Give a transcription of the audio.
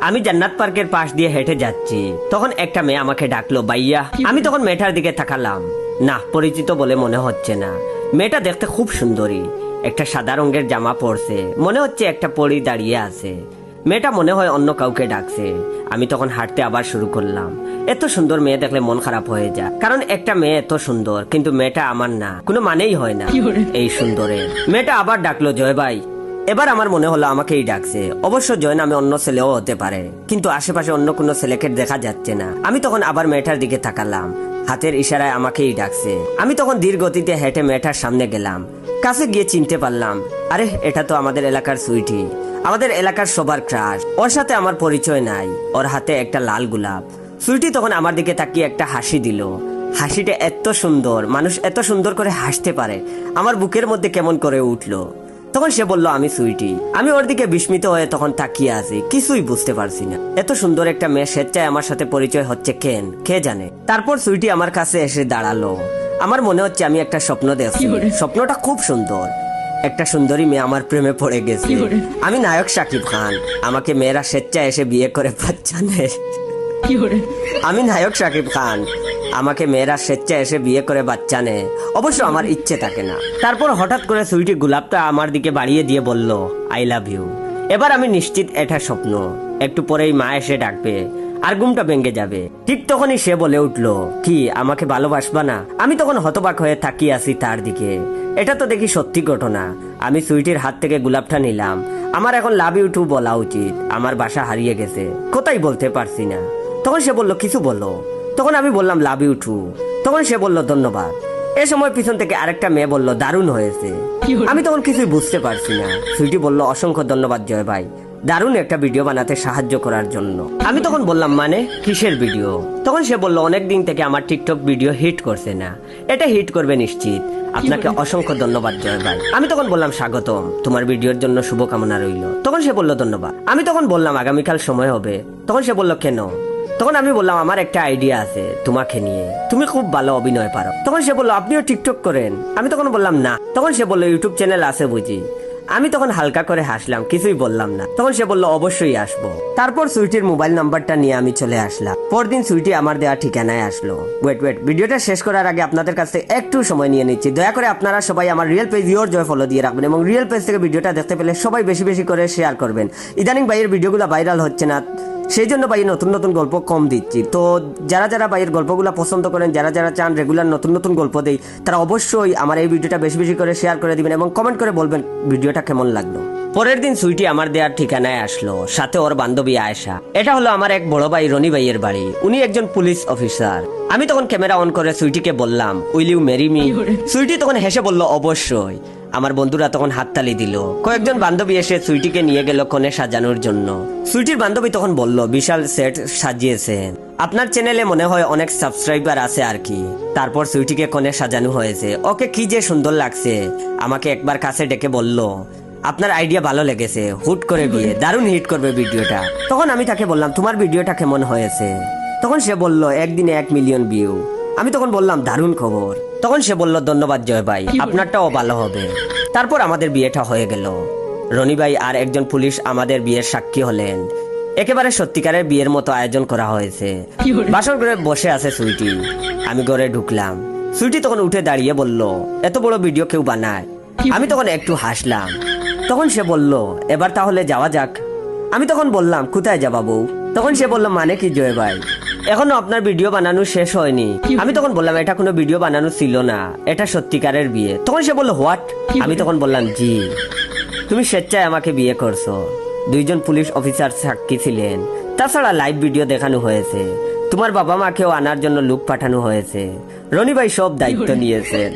আমি জান্নাত পার্কের পাশ দিয়ে হেঁটে যাচ্ছি, তখন একটা মেয়ে আমাকে ডাকলো ভাইয়া। আমি তখন মেয়েটার দিকে তাকালাম, না পরিচিত বলে মনে হচ্ছে না। মেয়েটা দেখতে খুব সুন্দরী, একটা সাদা রঙের জামা পরছে, মনে হচ্ছে একটা পরী দাঁড়িয়ে আছে। মেয়েটা মনে হয় অন্য কাউকে ডাকছে। আমি তখন হাঁটতে আবার শুরু করলাম। এত সুন্দর মেয়ে দেখলে মন খারাপ হয়ে যায়, কারণ একটা মেয়ে এত সুন্দর কিন্তু মেয়েটা আমার না, কোনো মানেই হয় না এই সুন্দরে। মেয়েটা আবার ডাকলো জয় ভাই। এবার আমার মনে হলো আমাকেই ডাকছে। অবশ্য জয় নামে অন্য ছেলেও হতে পারে, কিন্তু আশেপাশে অন্য কোনো ছেলেকে দেখা যাচ্ছে না। আমি তখন আবার মেয়েটার দিকে তাকালাম, হাতের ইশারায় আমাকেই ডাকছে। আমি তখন ধীর গতিতে হেঁটে মেয়েটার সামনে গেলাম। কাছে গিয়ে চিনতে পারলাম, আরে এটা তো আমাদের এলাকার সুইটি, আমাদের এলাকার সবার ক্রাশ। ওর সাথে আমার পরিচয় নাই, ওর হাতে একটা লাল গোলাপ। সুইটি তখন আমার দিকে তাকিয়ে একটা হাসি দিল। হাসিটা এত সুন্দর, মানুষ এত সুন্দর করে হাসতে পারে, আমার বুকের মধ্যে কেমন করে উঠলো। তখন সে বলল আমি সুইটি। আমি ওর দিকে বিস্মিত হয়ে তখন তাকিয়ে আছি, কিছুই বুঝতে পারছি না। এত সুন্দর একটা মেয়ে স্বেচ্ছায় আমার সাথে পরিচয় হচ্ছে কেন, কে জানে। তারপর সুইটি আমার কাছে এসে দাঁড়ালো। আমার মনে হচ্ছে আমি একটা স্বপ্ন দেখছি, স্বপ্নটা খুব সুন্দর। একটা সুন্দরী মেয়ে আমার প্রেমে পড়ে গেছে। আমি নায়ক শাকিব খান, আমাকে মেয়েরা স্বেচ্ছায় এসে বিয়ে করে বাচ্চা নেয়। আমি নায়ক শাকিব খান, আমাকে মেয়েরা স্বেচ্ছায় এসে বিয়ে করে বাচ্চা নেয়। অবশ্য আমার ইচ্ছে থাকে না। তারপর হঠাৎ করে সুইটি গোলাপটা আমার দিকে বাড়িয়ে দিয়ে বলল আই লাভ ইউ। এবার আমি নিশ্চিত এটা স্বপ্ন, একটু পরেই মা এসে ডাকবে আর ঘুমটা ভেঙে যাবে। ঠিক তখনই সে বলে উঠলো, কি আমাকে ভালোবাসবা না? আমি তখন হতবাক হয়ে তাকিয়ে আছি তার দিকে। এটা তো দেখি সত্যি ঘটনা। আমি সুইটির হাত থেকে গোলাপটা নিলাম। আমার এখন লাভ ইউ টু বলা উচিত, আমার বাসা হারিয়ে গেছে, কোথায় বলতে পারছি না। তখন সে বলল কিছু বলো। তখন আমি বললাম লাভ ইউ টু। তখন সে বলল ধন্যবাদ। এ সময় পিছন থেকে আরেকটা মেয়ে বলল দারুণ হয়েছে। আমি তখন কিছুই বুঝতে পারছি না। সুইটি বলল অসংখ্য ধন্যবাদ জয় ভাই, দারুণ একটা ভিডিও বানাতে সাহায্য করার জন্য। আমি তখন বললাম মানে কিসের ভিডিও? তখন সে বলল অনেকদিন থেকে আমার টিকটক ভিডিও হিট করছে না, এটা হিট করবে নিশ্চিত, আপনাকে অসংখ্য ধন্যবাদ জয় ভাই। আমি তখন বললাম স্বাগতম, তোমার ভিডিওর জন্য শুভকামনা রইল। তখন সে বলল ধন্যবাদ। আমি তখন বললাম আগামীকাল সময় হবে। তখন সে বলল কেন? তখন আমি বললাম আমার একটা আইডিয়া আছে তোমাকে নিয়ে, তুমি খুব ভালো অভিনয় পারো। তখন সে বলল আপনিও টিকটক করেন? আমি তখন বললাম না। তখন সে বলল ইউটিউব চ্যানেল আছে বুঝি? আমি তখন হালকা করে হাসলাম, কিছুই বললাম না। তখন সে বলল অবশ্যই আসবো। তারপর সুইটির মোবাইল নাম্বারটা নিয়ে আমি চলে আসলাম। পরদিন সুইটি আমার দেওয়া ঠিকানায় আসলো। ওয়েট ভিডিওটা শেষ করার আগে আপনাদের কাছে একটু সময় নিয়ে নিচ্ছি। দয়া করে আপনারা সবাই আমার real page your joy follow দিয়ে রাখবেন এবং রিয়েল পেজ থেকে ভিডিওটা দেখতে পেলে সবাই বেশি বেশি করে শেয়ার করবেন। ইদানিং ভাইয়ের ভিডিওগুলো ভাইরাল হচ্ছে না, সেই জন্য ভাই নতুন নতুন গল্প কম দিচ্ছি। তো যারা যারা ভাইয়ের গল্পগুলো পছন্দ করেন, যারা যারা চান রেগুলার নতুন নতুন গল্প দেই, তারা অবশ্যই আমার এই ভিডিওটা বেশি বেশি করে শেয়ার করে দিবেন এবং কমেন্ট করে বলবেন ভিডিওটা কেমন লাগলো। পরের দিন সুইটি আমার দেওয়ার ঠিকানায় আসলো, সাথে ওর বান্ধবী আয়েশা। এটা হলো আমার এক বড় ভাই রনি ভাইয়ের বাড়ি, উনি একজন পুলিশ অফিসার। আমি তখন ক্যামেরা অন করে সুইটিকে বললাম will you marry me? Sweety তখন হেসে বলল অবশ্যই। আমার বন্ধুরা তখন হাততালি দিল। কয়েকজন বান্ধবী এসে সুইটিকে নিয়ে গেল কনে সাজানোর জন্য। সুইটির বান্ধবী তখন বলল বিশাল সেট সাজিয়েছেন, আপনার চ্যানেলে মনে হয় অনেক সাবস্ক্রাইবার আছে আর কি। তারপর সুইটিকে কনে সাজানো হয়েছে, ওকে কি যে সুন্দর লাগছে। আমাকে একবার কাছে ডেকে বলল আপনার আইডিয়া ভালো লেগেছে, হুট করে বিয়ে, দারুণ হিট করবে ভিডিওটা। তখন আমি তাকে বললাম তোমার ভিডিওটা কেমন হয়েছে? তখন সে বলল একদিনে 1 মিলিয়ন ভিউ। আমি তখন বললাম দারুণ খবর। তখন সে বলল ধন্যবাদ জয় ভাই, আপনারটাও ভালো হবে। তারপর আমাদের বিয়েটা হয়ে গেল। রনি ভাই আর একজন পুলিশ আমাদের বিয়ের সাক্ষী হলেন। একেবারে সত্যিকারের বিয়ের মতো আয়োজন করা হয়েছে। বাসর ঘরে বসে আছে সুইটি। আমি ঘরে ঢুকলাম। সুইটি তখন উঠে দাঁড়িয়ে বলল এত বড় ভিডিও কেউ বানায়? আমি তখন একটু হাসলাম। তখন সে বলল এবার তাহলে যাওয়া যাক। আমি তখন বললাম কোথায় যাবা বউ? তখন সে বলল মানে কি জয় ভাই, এখনো আপনার ভিডিও বানানো শেষ হয়নি? আমি তখন বললাম এটা কোনো ভিডিও বানানো ছিল না, এটা সত্যিকারের বিয়ে। তখন সে বলল হোয়াট? আমি তখন বললাম জি, তুমি স্বেচ্ছায় আমাকে বিয়ে করছো। 2 জন পুলিশ অফিসার সাক্ষী ছিলেন, তাছাড়া লাইভ ভিডিও দেখানো হয়েছে, তোমার বাবা মাকেও আনার জন্য লোক পাঠানো হয়েছে, রনি ভাই সব দায়িত্ব নিয়েছেন।